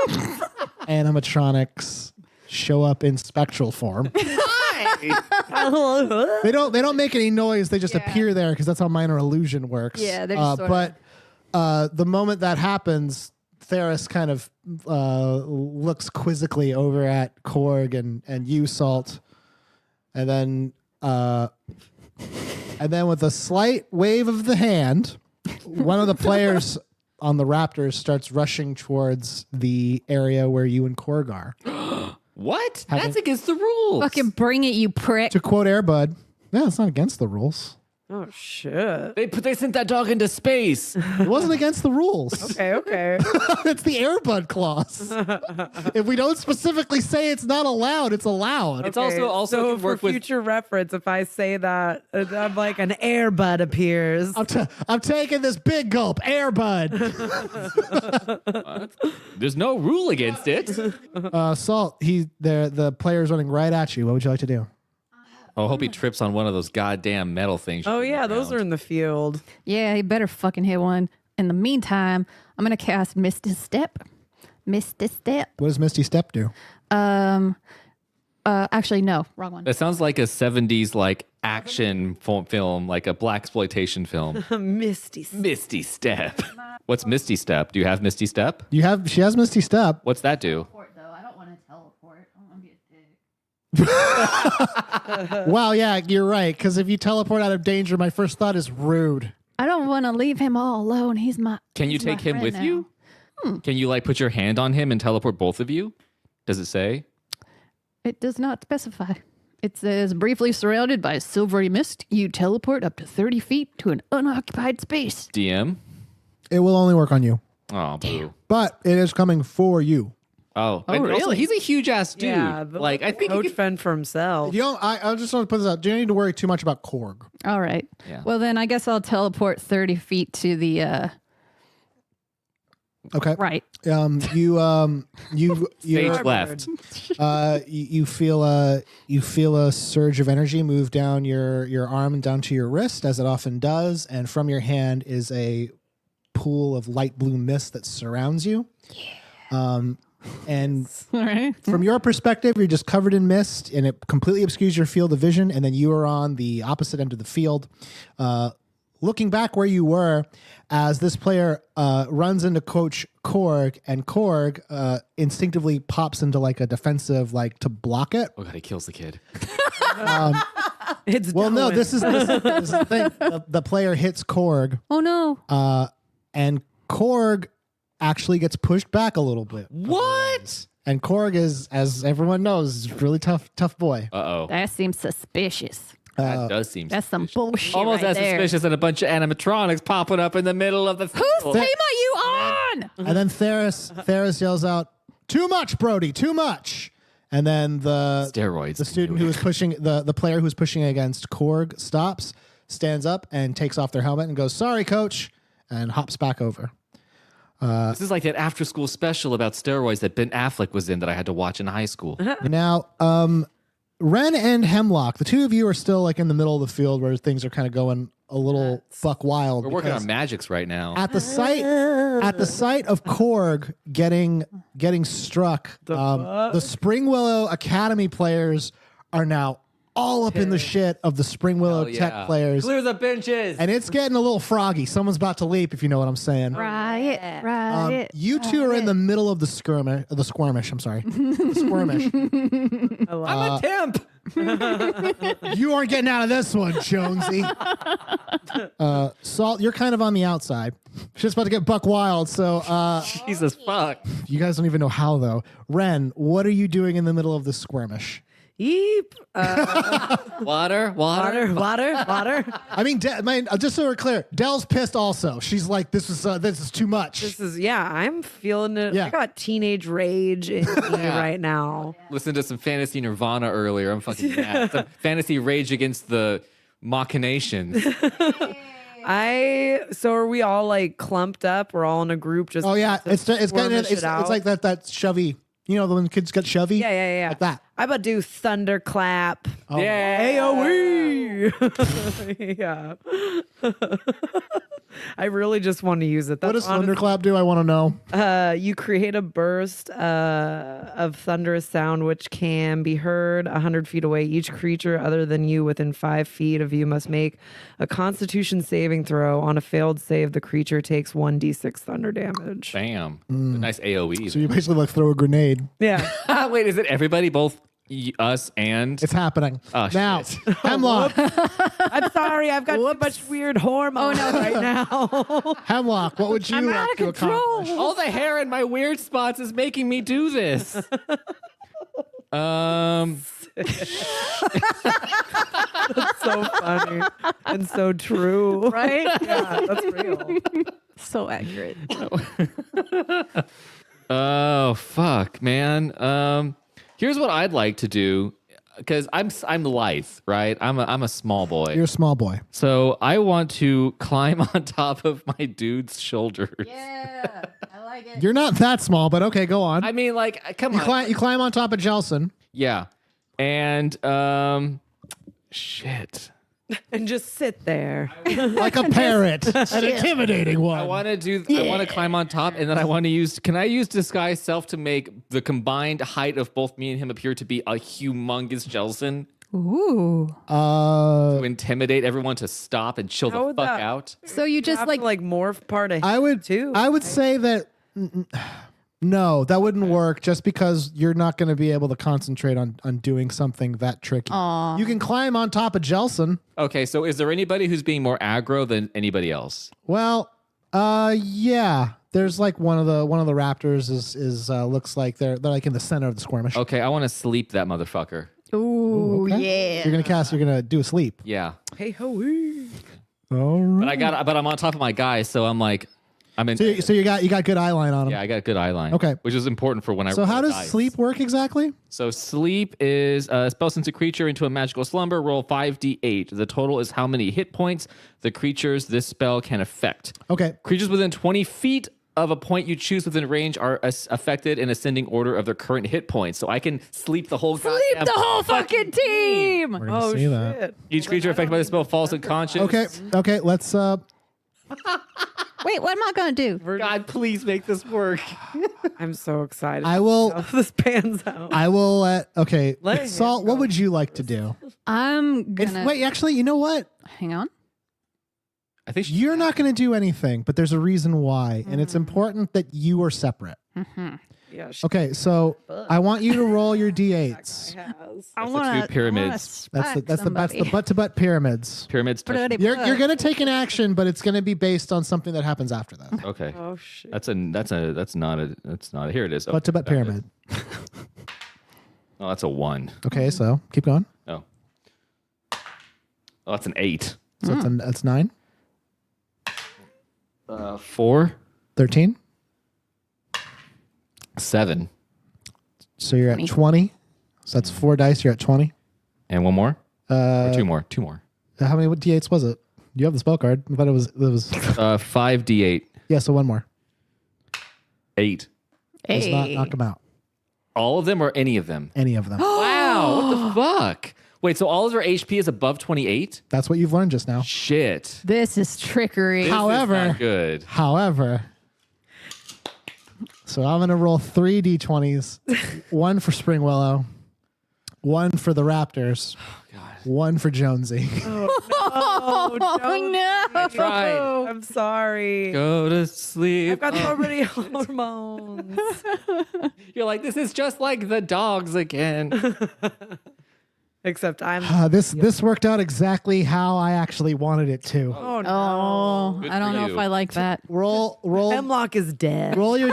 animatronics show up in spectral form. They don't make any noise. They just appear there because that's how minor illusion works. Yeah, they're just but the moment that happens, Theris kind of looks quizzically over at Korg and you, Salt, and then with a slight wave of the hand, one of the players on the Raptors starts rushing towards the area where you and Korg are. What? That's against the rules. Fucking bring it, you prick. To quote Airbud, yeah, it's not against the rules. Oh, shit. They sent that dog into space. It wasn't against the rules. Okay. It's the Airbud clause. If we don't specifically say it's not allowed, it's allowed. It's also so can work for with. future reference, if I say that, I'm like an airbud appears. I'm taking this big gulp, Airbud. There's no rule against it. Salt, the player's running right at you. What would you like to do? Oh, I hope he trips on one of those goddamn metal things. Oh, yeah, those are in the field. Yeah, you better fucking hit one. In the meantime, I'm gonna cast Misty Step. Misty Step. What does Misty Step do? Actually, no, wrong one. That sounds like a 70s like action film, like a blaxploitation film. Misty. Misty Step. What's Misty Step? Do you have Misty Step? She has Misty Step. What's that do? Though I don't want to teleport. I want to be a dick. Wow, yeah, you're right. Because if you teleport out of danger, my first thought is rude. I don't want to leave him all alone. He's my. Can you he's my take him friend with now. you? Can you like put your hand on him and teleport both of you? Does it say? It does not specify. It says briefly surrounded by silvery mist, you teleport up to 30 feet to an unoccupied space. DM? It will only work on you, Oh, boo. but it is coming for you. Oh, and also, really? he's a huge ass dude. Yeah, like I think he Coach could- fend for himself. You don't. I just want to put this out. You don't need to worry too much about Korg. All right. Yeah. Well, then I guess I'll teleport 30 feet to the Okay. right. You stage left. you feel a surge of energy move down your arm and down to your wrist, as it often does, and from your hand is a pool of light blue mist that surrounds you. And All right. from your perspective, you're just covered in mist, and it completely obscures your field of vision. And then you are on the opposite end of the field, looking back where you were, as this player runs into Coach Korg, and Korg instinctively pops into like a defensive, like to block it. Oh god, he kills the kid. It's Well, no, Dylan. this is the thing. The player hits Korg, Oh, no. and Korg actually gets pushed back a little bit. What? And Korg is, as everyone knows, is a really tough boy. Uh-oh. That seems suspicious. That does seem That's some bullshit. almost right as there. suspicious as a bunch of animatronics popping up in the middle of the Whose field. team are you on? And then Theris yells out, "Too much, Brody! Too much!" And then the Steroids. student who was pushing the player who was pushing against Korg stops, stands up, and takes off their helmet and goes, "Sorry, coach." and hops back over. This is like that after-school special about steroids that Ben Affleck was in that I had to watch in high school. Now, Wren and Hemlock, the two of you are still like in the middle of the field where things are kind of going a little buck wild. We're working because on magics right now. at the sight of Korg getting struck. The Springwillow Academy players are now all up in the shit of the Springwillow Hell yeah. Tech players. Clear the benches. And it's getting a little froggy. Someone's about to leap, if you know what I'm saying. Riot. You two are in the middle of the skirmish. I'm sorry. The skirmish. I'm a temp. You aren't getting out of this one, Jonesy. Salt, you're kind of on the outside. Just about to get buck wild. So Jesus fuck. you guys don't even know how, though. Wren, what are you doing in the middle of the skirmish? Yeep. Water. I mean, just so we're clear, Dell's pissed also. She's like, this is too much. I'm feeling it. Yeah. I got teenage rage in me right now. Listened to some fantasy Nirvana earlier. I'm fucking mad. Some fantasy rage against the machinations. So are we all like clumped up? We're all in a group just Oh yeah, it's kind of skirmish it's it out? like that shovey. You know, when kids get shovey. Yeah. Like that. I about to do thunderclap. Oh. Yeah. AOE. Yeah. I really just want to use it. What That's does thunderclap do? I want to know. You create a burst of thunderous sound which can be heard 100 feet away. Each creature other than you within 5 feet of you must make a Constitution saving throw. On a failed save, the creature takes 1d6 thunder damage. Bam. Nice AOE. So you basically like throw a grenade. Yeah. Wait, is it everybody? Both us and It's happening. Oh, now, shit. Hemlock. I'm sorry. I've got too much weird hormones right now. Hemlock, what would you I'm like out of to control. accomplish? all the hair in my weird spots is making me do this. So funny and so true. Right? Yeah, that's real. So accurate. Oh fuck, man. Here's what I'd like to do, because I'm lithe, right? I'm a small boy, You're a small boy. so I want to climb on top of my dude's shoulders. Yeah, I like it. You're not that small, but okay, go on. I mean, like, come on, You climb on top of Jelson. yeah, and shit. And just sit there. Like a parrot. An intimidating one. I want to climb on top, and then I want to use. Can I use disguise self to make the combined height of both me and him appear to be a humongous Jelson? Ooh. To intimidate everyone to stop and chill How the would fuck that- out. So you just Have like to, like morph part of I would too. I would say that no, that wouldn't work just because you're not going to be able to concentrate on doing something that tricky. You can climb on top of Jelson. Okay, so is there anybody who's being more aggro than anybody else? Well, yeah. There's like one of the Raptors is looks like they're like in the center of the skirmish. Okay, I want to sleep that motherfucker. ooh, Okay. yeah. You're gonna do a sleep. Yeah, Hey ho. All right. but I'm on top of my guy, so I'm like, I'm in. So you got good eye line on him. Yeah, I got good eye line. Okay. Which is important for when I So roll how does dice. sleep work exactly? So sleep is spell sends a creature into a magical slumber. Roll 5d8. The total is how many hit points the creatures this spell can affect. Okay. Creatures within 20 feet of a point you choose within range are affected in ascending order of their current hit points. So I can sleep the whole Sleep goddamn the whole fucking team. We're gonna Oh see shit. that. Each creature affected by the spell falls unconscious. Okay. Let's Wait, what am I gonna do? God, please make this work. I'm so excited. I will How this pans out. okay. Let Salt, him what go. would you like to do? I'm gonna Wait, actually, you know what? hang on. I think You're not going to do anything, but there's a reason why, and it's important that you are separate. Yeah, she Okay, so I want you to roll your d8s. has. I the want two pyramids. That's the butt to butt pyramids. pyramids. touch- You're going to take an action, but it's going to be based on something that happens after that. Okay. Oh shit. That's not a. Here it is. Butt to butt pyramid. Oh, that's a 1. Okay, so keep going. Oh, that's an 8. So that's 9, 4, 13. 7, So you're at 20. So that's 4 dice. You're at 20. and one more. Or two more. How many d8s was it? You have the spell card. I thought it was 5d8. yeah. So one more. 8. Does not knock him out. All of them or any of them? Any of them. Wow, what the fuck? Wait, so all of their HP is above 28? That's what you've learned just now. Shit. This is trickery. This However- is not good. However, so I'm going to roll 3 d20s, one for Springwillow, one for the Raptors, one for Jonesy. Oh, no. Tried. I'm sorry. Go to sleep. I've got so many hormones. You're like, this is just like the dogs again. Except I'm. This worked out exactly how I actually wanted it to. Oh no. Oh, Good I don't for know you. if I like that. Roll Hemlock is dead. roll your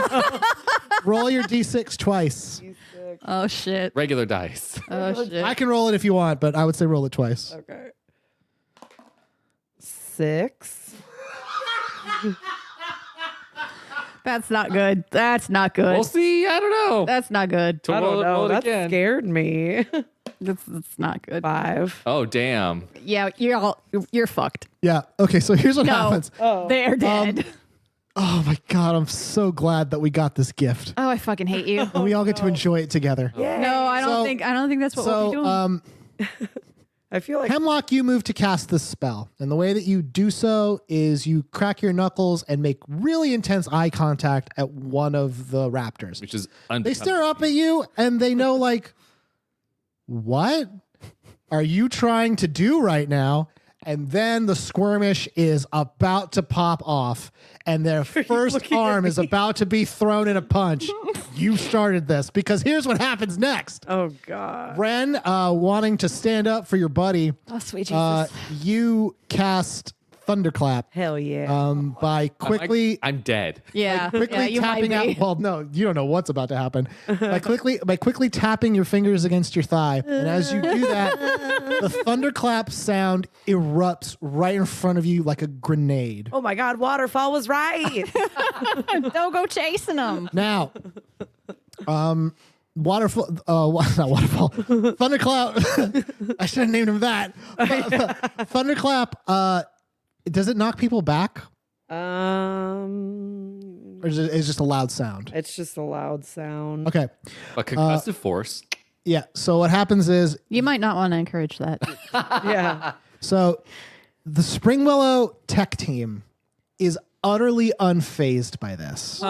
d6 twice. Oh, shit. Regular dice. Oh, shit. I can roll it if you want, but I would say roll it twice. Okay. 6. That's not good. That's not good. We'll see. I don't know. That's not good. I don't know. Roll it That again. scared me. That's not good. 5. Oh, damn. Yeah, you're fucked. Yeah. Okay. So here's what No, happens. they're dead. Oh my god, I'm so glad that we got this gift Oh, I fucking hate you. and we all get to enjoy it together. No, I don't think that's what we'll be doing. I feel like Hemlock, you move to cast this spell. And the way that you do so is you crack your knuckles and make really intense eye contact at one of the raptors. Which is They stare up at you and they know, like, what are you trying to do right now? And then the skirmish is about to pop off and their first looking at arm is me? about to be thrown in a punch. You started this because here's what happens next. oh god. Wren, wanting to stand up for your buddy, Oh, sweet Jesus. you cast Thunderclap Hell yeah. by quickly I'm dead. yeah. quickly yeah, you tapping might be. out. Well, no, you don't know what's about to happen. by quickly tapping your fingers against your thigh, and as you do that, the thunderclap sound erupts right in front of you like a grenade. Oh my god, waterfall was right. Don't go chasing them. Now, waterfall, not waterfall, thunderclap. I should have named him that. Thunderclap. Does it knock people back, or is it just a loud sound? It's just a loud sound. Okay. A concussive force. Yeah. So what happens is, You might not want to encourage that. Yeah. so the Springwillow Tech team is utterly unfazed by this.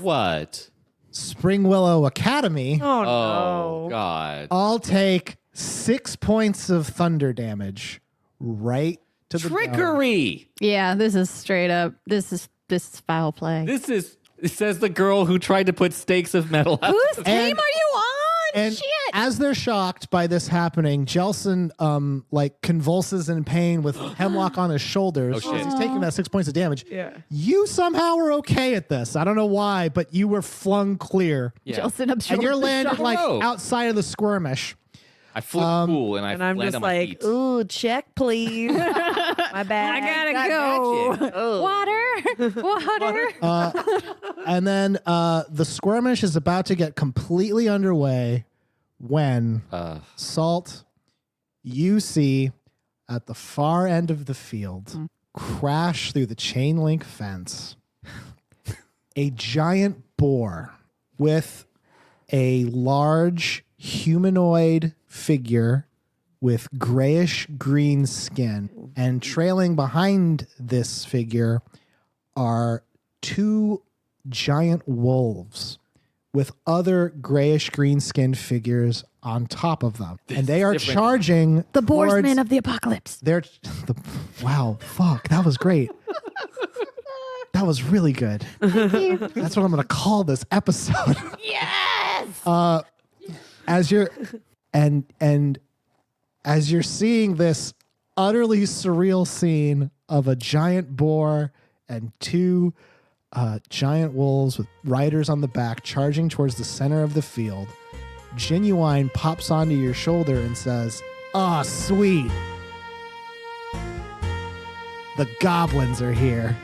What? Springwillow Academy Oh no. Oh, God. all take 6 points of thunder damage right to the dome. Trickery. Yeah, this is straight up. This is foul play. It says the girl who tried to put stakes of metal out. Whose team are you on? And Shit. as they're shocked by this happening, Jelson like convulses in pain with Hemlock on his shoulders. Oh, shit. As he's taking that 6 points of damage. Yeah. You somehow were okay at this. I don't know why, but you were flung clear. Yeah. Jelson absorbed And you're the landed shot. like Whoa. outside of the skirmish. I flew cool and I And I'm land just on my like, feet. ooh, check please. My bad. I gotta go. Water. And then the skirmish is about to get completely underway when Salt, you see at the far end of the field, crash through the chain link fence, a giant boar with a large humanoid figure with grayish green skin. And trailing behind this figure are 2 giant wolves with other grayish green skinned figures on top of them. And they are different. charging The Boarsman towards- of the Apocalypse. They're wow, fuck, that was great. That was really good. That's what I'm going to call this episode. Yes. As you're and as you're seeing this utterly surreal scene of a giant boar and 2 giant wolves with riders on the back charging towards the center of the field, Genuine pops onto your shoulder and says, "Ah, sweet. The goblins are here."